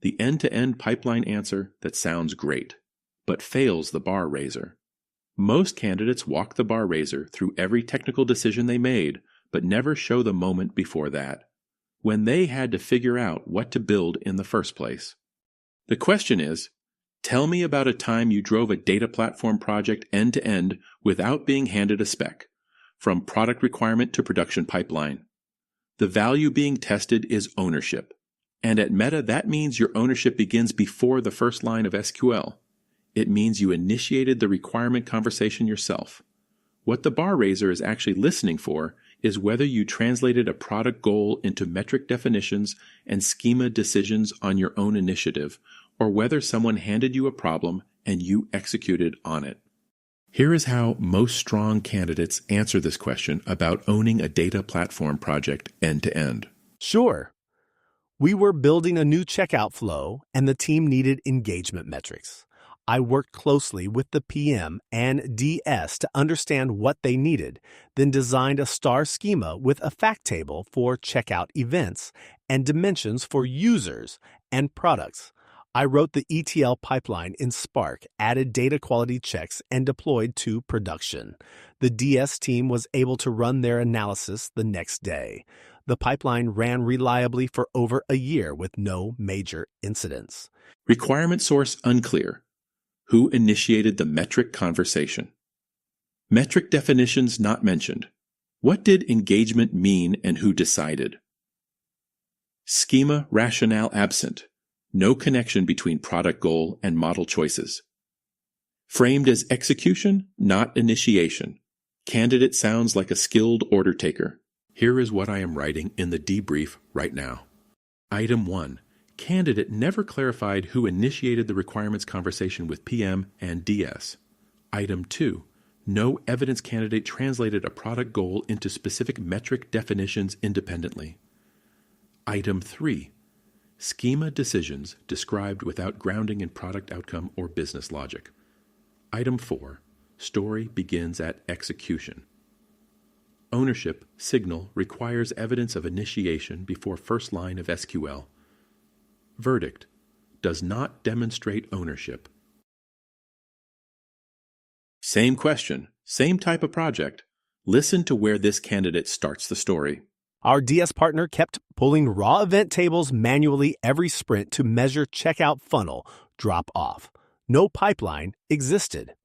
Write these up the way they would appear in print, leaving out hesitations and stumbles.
the end-to-end pipeline answer that sounds great, but fails the bar raiser. Most candidates walk the bar raiser through every technical decision they made, but never show the moment before that, when they had to figure out what to build in the first place. The question is, tell me about a time you drove a data platform project end-to-end without being handed a spec, from product requirement to production pipeline. The value being tested is ownership. And at Meta, that means your ownership begins before the first line of SQL. It means you initiated the requirement conversation yourself. What the bar raiser is actually listening for is whether you translated a product goal into metric definitions and schema decisions on your own initiative, or whether someone handed you a problem and you executed on it. Here is how most strong candidates answer this question about owning a data platform project end-to-end. Sure. We were building a new checkout flow, and the team needed engagement metrics. I worked closely with the PM and DS to understand what they needed, then designed a star schema with a fact table for checkout events and dimensions for users and products. I wrote the ETL pipeline in Spark, added data quality checks, and deployed to production. The DS team was able to run their analysis the next day. The pipeline ran reliably for over a year with no major incidents. Requirement source unclear. Who initiated the metric conversation? Metric definitions not mentioned. What did engagement mean and who decided? Schema rationale absent. No connection between product goal and model choices. Framed as execution, not initiation. Candidate sounds like a skilled order taker. Here is what I am writing in the debrief right now. Item 1. Candidate never clarified who initiated the requirements conversation with PM and DS. Item 2. No evidence candidate translated a product goal into specific metric definitions independently. Item 3. Schema decisions described without grounding in product outcome or business logic. Item 4. Story begins at execution. Ownership signal requires evidence of initiation before first line of SQL. Verdict does not demonstrate ownership. Same question, same type of project. Listen to where this candidate starts the story. Our DS partner kept pulling raw event tables manually every sprint to measure checkout funnel drop-off. No pipeline existed.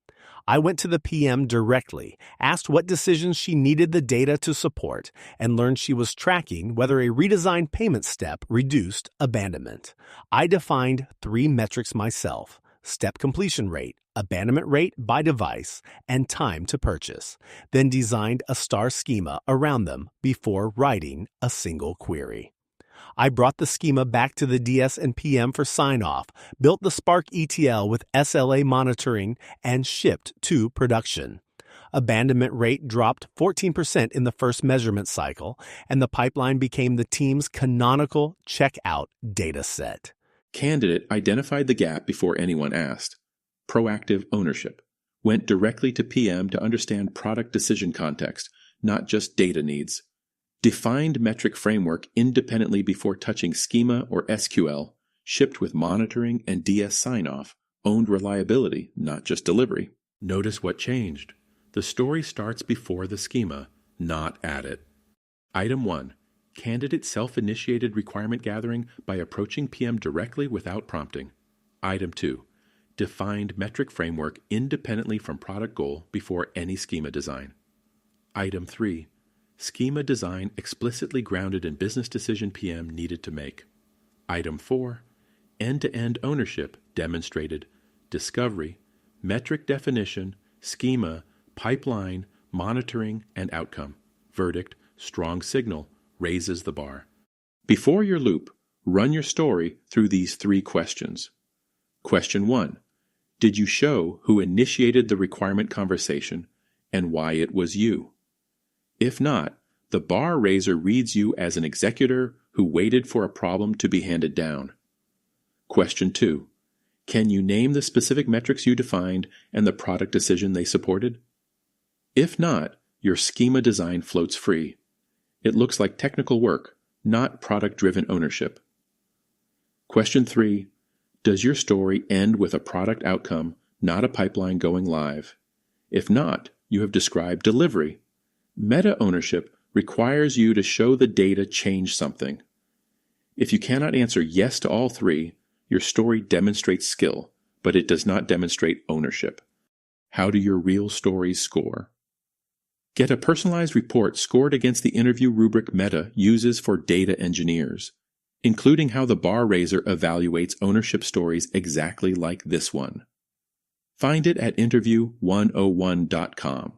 I went to the PM directly, asked what decisions she needed the data to support, and learned she was tracking whether a redesigned payment step reduced abandonment. I defined 3 metrics myself: step completion rate, abandonment rate by device, and time to purchase, then designed a star schema around them before writing a single query. I brought the schema back to the DS and PM for sign-off, built the Spark ETL with SLA monitoring, and shipped to production. Abandonment rate dropped 14% in the first measurement cycle, and the pipeline became the team's canonical checkout data set. Candidate identified the gap before anyone asked. Proactive ownership. Went directly to PM to understand product decision context, not just data needs. Defined metric framework independently before touching schema or SQL, shipped with monitoring and DS sign-off, owned reliability, not just delivery. Notice what changed. The story starts before the schema, not at it. Item 1. Candidate self-initiated requirement gathering by approaching PM directly without prompting. Item 2. Defined metric framework independently from product goal before any schema design. Item 3. Schema design explicitly grounded in business decision PM needed to make. Item 4. End-to-end ownership demonstrated discovery, metric definition, schema, pipeline, monitoring, and outcome. Verdict, strong signal, raises the bar. Before your loop, run your story through these 3 questions. Question 1. Did you show who initiated the requirement conversation and why it was you? If not, the bar raiser reads you as an executor who waited for a problem to be handed down. Question 2. Can you name the specific metrics you defined and the product decision they supported? If not, your schema design floats free. It looks like technical work, not product-driven ownership. Question 3. Does your story end with a product outcome, not a pipeline going live? If not, you have described delivery. Meta ownership requires you to show the data change something. If you cannot answer yes to all 3, your story demonstrates skill, but it does not demonstrate ownership. How do your real stories score? Get a personalized report scored against the interview rubric Meta uses for data engineers, including how the bar raiser evaluates ownership stories exactly like this one. Find it at interview101.com.